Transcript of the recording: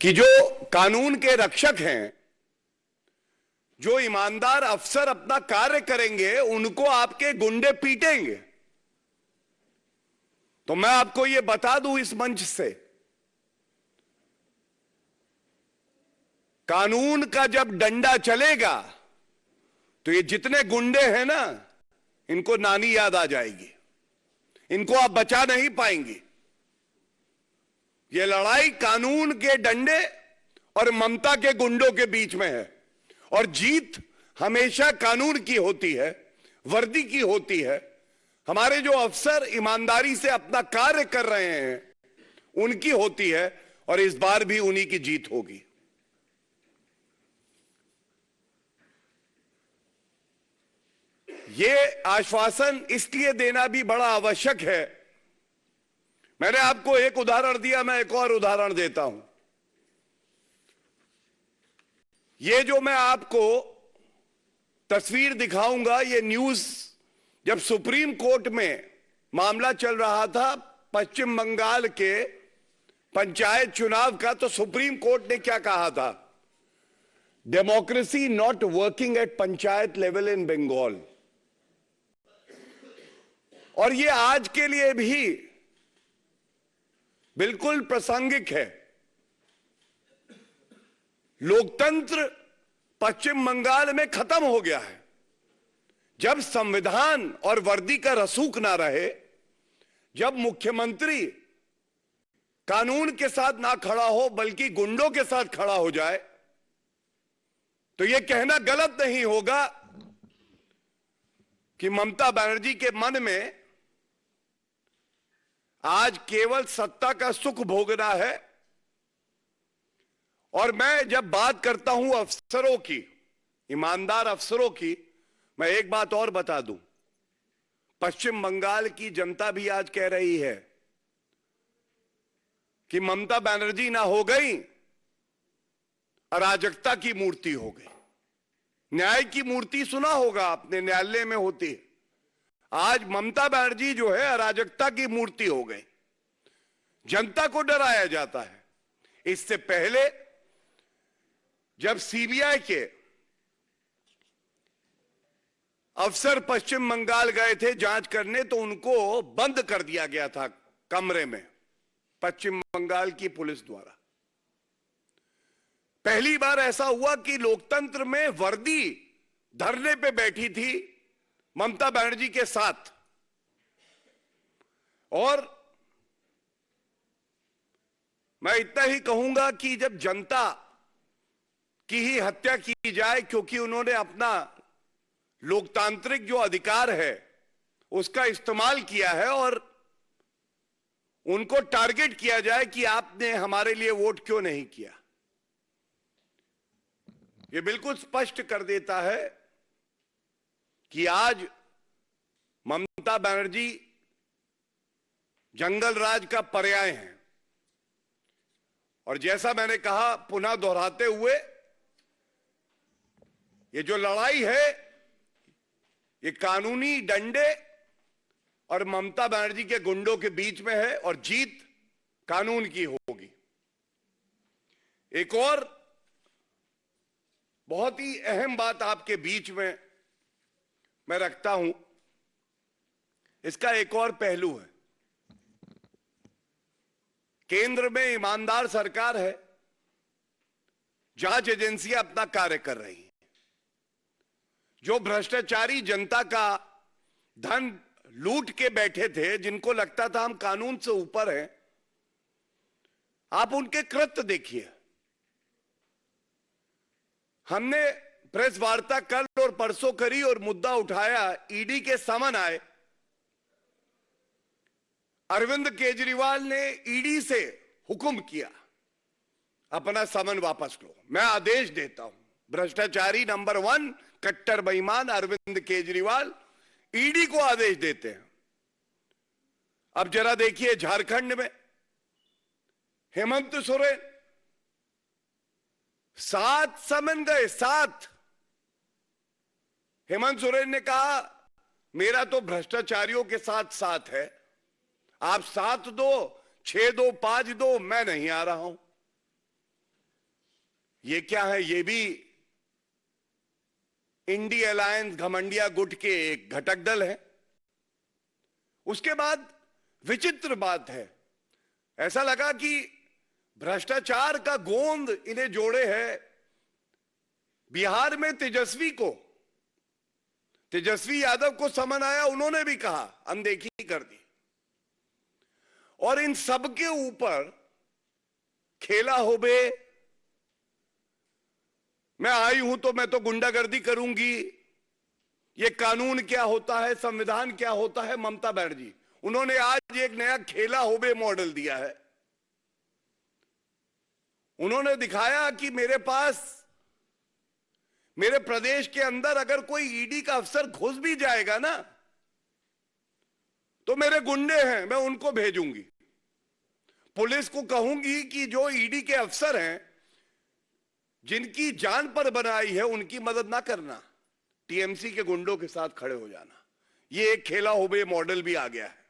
कि जो कानून के रक्षक हैं, जो ईमानदार अफसर अपना कार्य करेंगे, उनको आपके गुंडे पीटेंगे। तो मैं आपको यह बता दूं इस मंच से, कानून का जब डंडा चलेगा तो ये जितने गुंडे हैं ना, इनको नानी याद आ जाएगी, इनको आप बचा नहीं पाएंगे। ये लड़ाई कानून के डंडे और ममता के गुंडों के बीच में है, और जीत हमेशा कानून की होती है, वर्दी की होती है। हमारे जो अफसर ईमानदारी से अपना कार्य कर रहे हैं उनकी होती है, और इस बार भी उन्हीं की जीत होगी। ये आश्वासन इसलिए देना भी बड़ा आवश्यक है। मैंने आपको एक उदाहरण दिया, मैं एक और उदाहरण देता हूं। ये जो मैं आपको तस्वीर दिखाऊंगा, ये न्यूज जब सुप्रीम कोर्ट में मामला चल रहा था पश्चिम बंगाल के पंचायत चुनाव का, तो सुप्रीम कोर्ट ने क्या कहा था? Democracy not working at panchayat level in Bengal. और ये आज के लिए भी बिल्कुल प्रासंगिक है। लोकतंत्र पश्चिम बंगाल में खत्म हो गया है। जब संविधान और वर्दी का रसूख ना रहे, जब मुख्यमंत्री कानून के साथ ना खड़ा हो बल्कि गुंडों के साथ खड़ा हो जाए, तो यह कहना गलत नहीं होगा कि ममता बनर्जी के मन में आज केवल सत्ता का सुख भोगना है। और मैं जब बात करता हूं अफसरों की, ईमानदार अफसरों की, मैं एक बात और बता दूं, पश्चिम बंगाल की जनता भी आज कह रही है कि ममता बनर्जी ना हो गई, अराजकता की मूर्ति हो गई। न्याय की मूर्ति सुना होगा आपने, न्यायालय में होती है। आज ममता बनर्जी जो है अराजकता की मूर्ति हो गई। जनता को डराया जाता है। इससे पहले जब सीबीआई के अफसर पश्चिम बंगाल गए थे जांच करने, तो उनको बंद कर दिया गया था कमरे में पश्चिम बंगाल की पुलिस द्वारा। पहली बार ऐसा हुआ कि लोकतंत्र में वर्दी धरने पे बैठी थी ममता बनर्जी के साथ। और मैं इतना ही कहूंगा कि जब जनता की ही हत्या की जाए क्योंकि उन्होंने अपना लोकतांत्रिक जो अधिकार है उसका इस्तेमाल किया है, और उनको टारगेट किया जाए कि आपने हमारे लिए वोट क्यों नहीं किया, यह बिल्कुल स्पष्ट कर देता है कि आज ममता बनर्जी जंगल राज का पर्याय है। और जैसा मैंने कहा, पुनः दोहराते हुए, ये जो लड़ाई है ये कानूनी डंडे और ममता बनर्जी के गुंडों के बीच में है, और जीत कानून की होगी। एक और बहुत ही अहम बात आपके बीच में मैं रखता हूं, इसका एक और पहलू है। केंद्र में ईमानदार सरकार है, जांच एजेंसियां अपना कार्य कर रही हैं। जो भ्रष्टाचारी जनता का धन लूट के बैठे थे, जिनको लगता था हम कानून से ऊपर हैं, आप उनके कृत्य देखिए। हमने प्रेस वार्ता कल और परसों करी और मुद्दा उठाया, ईडी के समन आए। अरविंद केजरीवाल ने ईडी से हुक्म किया, अपना समन वापस लो, मैं आदेश देता हूं। भ्रष्टाचारी नंबर 1, कट्टर बेईमान अरविंद केजरीवाल ईडी को आदेश देते हैं। अब जरा देखिए झारखंड में हेमंत सोरेन 7 समन गए, 7। हेमंत सोरेन ने कहा मेरा तो भ्रष्टाचारियों के साथ साथ है, आप 7 दो, 6 दो, 5 दो, मैं नहीं आ रहा हूं। ये क्या है? ये भी इंडी अलायंस घमंडिया गुट के एक घटक दल है। उसके बाद विचित्र बात है, ऐसा लगा कि भ्रष्टाचार का गोंद इन्हें जोड़े है। बिहार में तेजस्वी यादव को समन आया, उन्होंने भी कहा, अनदेखी कर दी। और इन सब के ऊपर खेला हो बे, मैं आई हूं तो मैं तो गुंडागर्दी करूंगी, ये कानून क्या होता है, संविधान क्या होता है। ममता बनर्जी, उन्होंने आज एक नया खेला हो बे मॉडल दिया है। उन्होंने दिखाया कि मेरे प्रदेश के अंदर अगर कोई ईडी का अफसर घुस भी जाएगा ना, तो मेरे गुंडे हैं, मैं उनको भेजूंगी। पुलिस को कहूंगी कि जो ईडी के अफसर हैं, जिनकी जान पर बनाई है, उनकी मदद ना करना, टीएमसी के गुंडों के साथ खड़े हो जाना। ये एक खेला हो बे मॉडल भी आ गया है।